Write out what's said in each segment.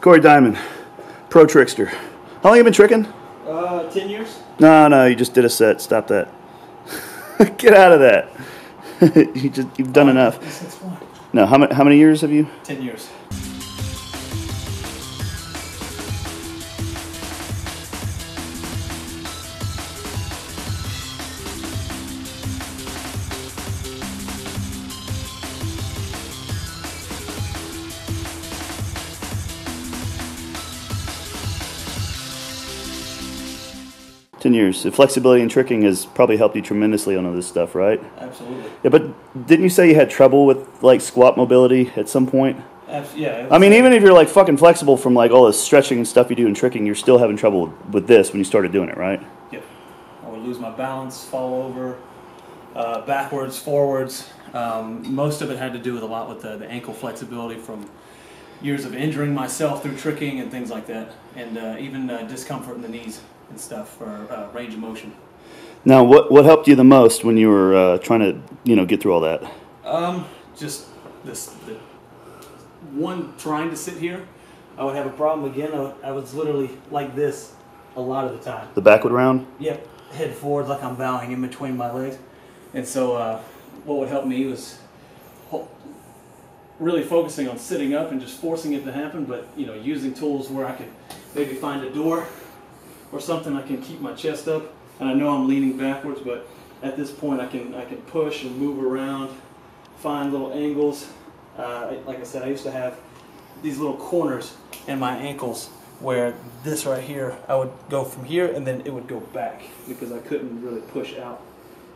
Corey Diamond, pro trickster. How long have you been tricking? 10 years. No, you just did a set. Stop that. Get out of that. You've done enough. Since when? No, how many years have you? 10 years. The flexibility in tricking has probably helped you tremendously on all this stuff, right? Absolutely. Yeah, but didn't you say you had trouble with like squat mobility at some point? Yeah. I mean, even if you're like fucking flexible from like all this stretching and stuff you do in tricking, you're still having trouble with this when you started doing it, right? Yep. I would lose my balance, fall over, backwards, forwards. Most of it had to do with a lot with the ankle flexibility from years of injuring myself through tricking and things like that, and even discomfort in the knees and stuff for range of motion. Now, what helped you the most when you were trying to get through all that? Just the one trying to sit here, I would have a problem again. I was literally like this a lot of the time. The backward round? Yep, head forwards like I'm bowing in between my legs. And so what would help me was really focusing on sitting up and just forcing it to happen, but using tools where I could maybe find a door or something I can keep my chest up. And I know I'm leaning backwards, but at this point I can push and move around, find little angles. Like I said, I used to have these little corners in my ankles where this right here, I would go from here and then it would go back because I couldn't really push out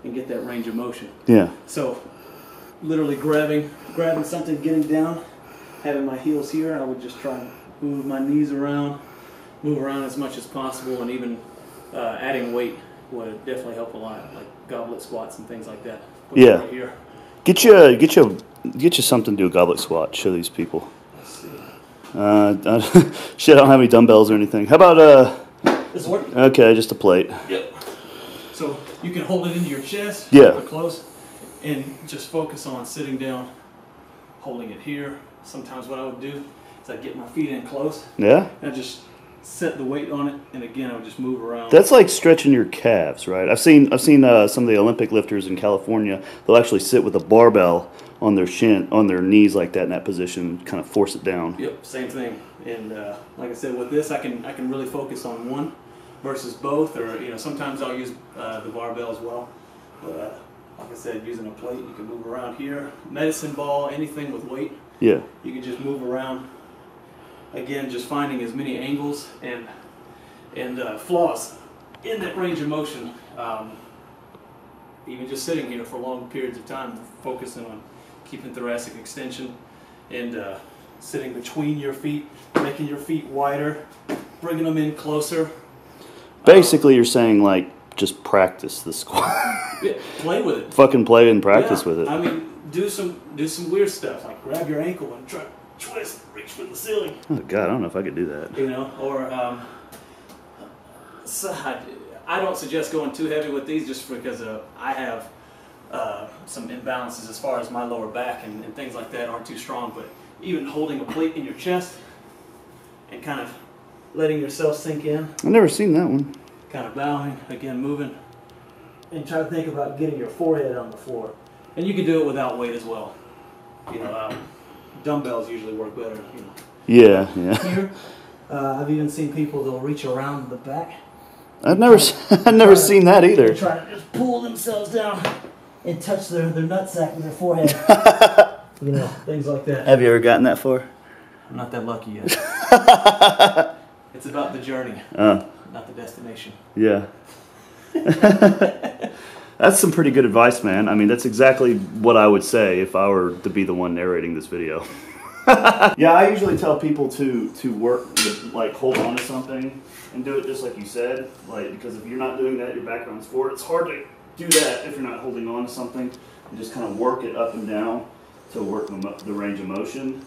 and get that range of motion. Yeah. So literally grabbing something, getting down, having my heels here, I would just try and move my knees around, move around as much as possible, and even adding weight would definitely help a lot, like goblet squats and things like that. Yeah. Right here. Get you something to do a goblet squat. Show these people. Let's see. Shit, I don't have any dumbbells or anything. How about This work? Okay, just a plate. Yep. So you can hold it into your chest. Yeah. Close, and just focus on sitting down, holding it here. Sometimes what I would do is I'd get my feet in close. Yeah. And I'd just set the weight on it, and again I would just move around. That's like stretching your calves, right? I've seen some of the Olympic lifters in California. They'll actually sit with a barbell on their knees like that in that position, kind of force it down. Yep, same thing. And like I said, with this I can really focus on one versus both, or sometimes I'll use the barbell as well. But like I said, using a plate, you can move around here. Medicine ball, anything with weight. Yeah. You can just move around. Again, just finding as many angles and flaws in that range of motion. Even just sitting here for long periods of time, focusing on keeping thoracic extension and sitting between your feet, making your feet wider, bringing them in closer. Basically, you're saying like just practice the squat. Yeah, play with it. Fucking play and practice with it. I mean, do some weird stuff like grab your ankle and try twist, reach for the ceiling. Oh God, I don't know if I could do that. Or so I don't suggest going too heavy with these just because I have some imbalances as far as my lower back and things like that aren't too strong. But even holding a plate in your chest and kind of letting yourself sink in. I've never seen that one. Kind of bowing, again moving, and try to think about getting your forehead on the floor. And you can do it without weight as well. Dumbbells usually work better. Yeah. Here, I've even seen people they'll reach around the back. I've never seen that either. They try to just pull themselves down and touch their nutsack with their forehead. Things like that. Have you ever gotten that far? I'm not that lucky yet. It's about the journey, not the destination. Yeah. That's some pretty good advice, man. I mean, that's exactly what I would say if I were to be the one narrating this video. Yeah, I usually tell people to work, like hold on to something and do it just like you said. Like, because if you're not doing that, your background's forward. It's hard to do that if you're not holding on to something and just kind of work it up and down to work the range of motion.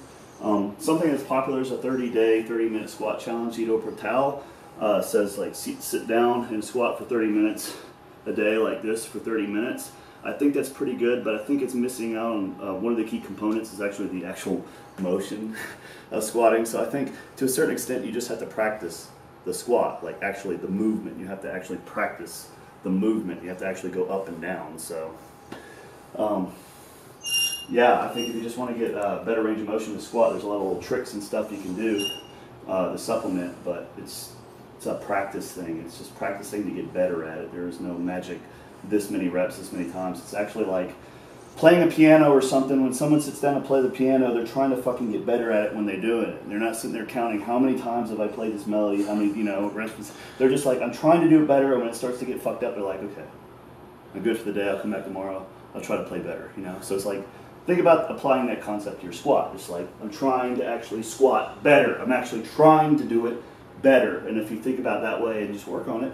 Something that's popular is a 30-day, 30-minute squat challenge. Ido Portal says like sit down and squat for 30 minutes a day like this for 30 minutes. I think that's pretty good, but I think it's missing out on one of the key components is actually the actual motion of squatting. So I think to a certain extent you just have to practice the squat, like actually the movement. You have to actually practice the movement. You have to actually go up and down. So yeah, I think if you just want to get better range of motion to squat, there's a lot of little tricks and stuff you can do to supplement, but it's a practice thing. It's just practicing to get better at it. There is no magic this many reps, this many times. It's actually like playing a piano or something. When someone sits down to play the piano, they're trying to fucking get better at it when they do it. They're not sitting there counting how many times have I played this melody, how many, you know, reps. They're just like, I'm trying to do it better, and when it starts to get fucked up, they're like, okay, I'm good for the day, I'll come back tomorrow, I'll try to play better, you know? So it's like, think about applying that concept to your squat. It's like, I'm trying to actually squat better. I'm actually trying to do it better. And if you think about it that way and just work on it,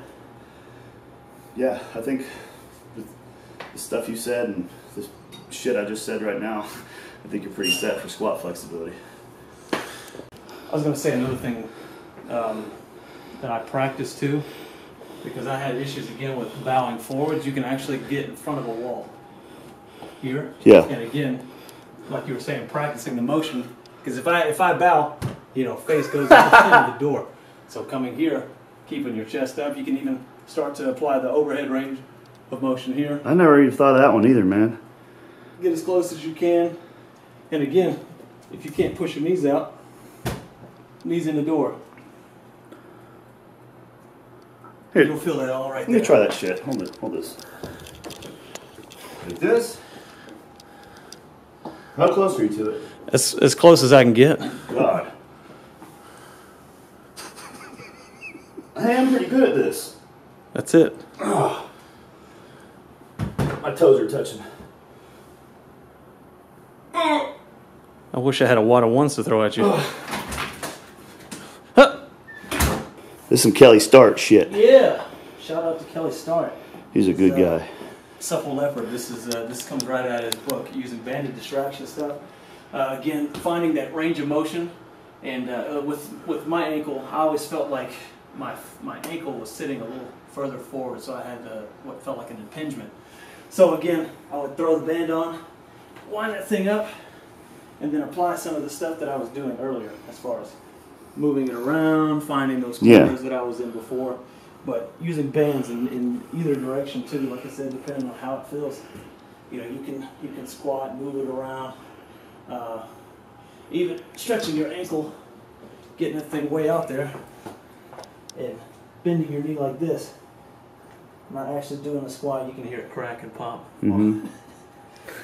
yeah, I think the stuff you said and this shit I just said right now, I think you're pretty set for squat flexibility. I was going to say another thing that I practice too, because I had issues again with bowing forwards. You can actually get in front of a wall here. Yeah. And again, like you were saying, practicing the motion. Because if I bow, you know, face goes to the door. So coming here, keeping your chest up, you can even start to apply the overhead range of motion here. I never even thought of that one either, man. Get as close as you can. And again, if you can't push your knees out, knees in the door. Here, you'll feel that all right there. Let me try that shit. Hold it. Hold this. Like this. How close are you to it? As close as I can get. God. I am pretty good at this. That's it. Oh. My toes are touching. I wish I had a wad of ones to throw at you. This is some Kelly Stark shit. Yeah. Shout out to Kelly Stark. He's a good guy. Supple Leopard. This comes right out of his book, using banded distraction stuff. Again, finding that range of motion, and with my ankle, I always felt like my ankle was sitting a little further forward, so I had what felt like an impingement. So again, I would throw the band on, wind that thing up, and then apply some of the stuff that I was doing earlier, as far as moving it around, finding those corners that I was in before. But using bands in either direction too, like I said, depending on how it feels. You know, you can squat, move it around, even stretching your ankle, getting that thing way out there, and bending your knee like this. Not actually doing a squat, you can hear it crack and pop. Mm-hmm.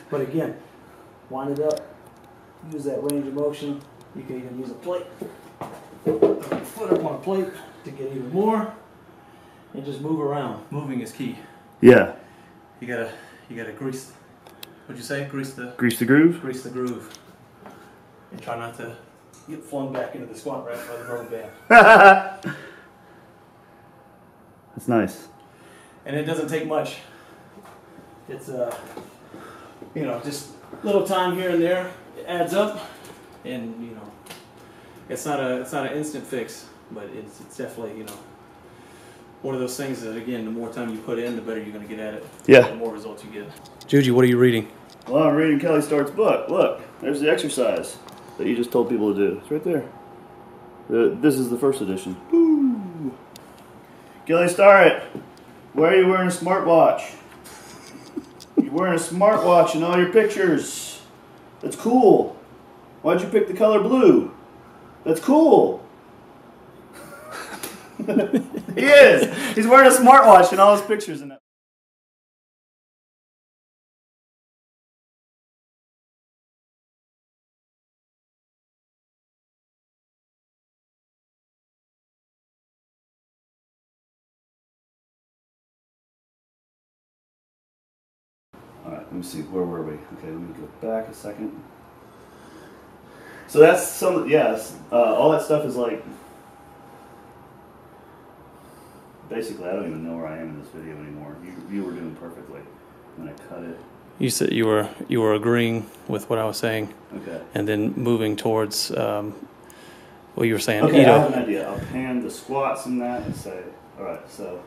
But again, wind it up, use that range of motion. You can even use a plate. Throw your foot up on a plate to get even more, and just move around. Moving is key. Yeah. You gotta grease. What'd you say? Grease the groove. Grease the groove, and try not to get flung back into the squat rack by the rubber band. That's nice. And it doesn't take much. It's you know, just little time here and there. It adds up, and you know, it's not an instant fix, but it's definitely, you know, one of those things that, again, the more time you put in, the better you're going to get at it. Yeah. The more results you get. Juji, what are you reading? Well, I'm reading Kelly Stark's book. Look, there's the exercise that you just told people to do. It's right there. This is the first edition. Woo. Kelly Stark, why are you wearing a smartwatch? You're wearing a smartwatch in all your pictures. That's cool. Why'd you pick the color blue? That's cool. He is. He's wearing a smartwatch in all his pictures in that. Alright, let me see, where were we? Okay, let me go back a second. So that's some, yes, all that stuff is like, basically I don't even know where I am in this video anymore. You were doing perfectly when I cut it. You said you were agreeing with what I was saying. Okay. And then moving towards what you were saying. Okay, I have an idea. I'll pan the squats and that and say, alright, so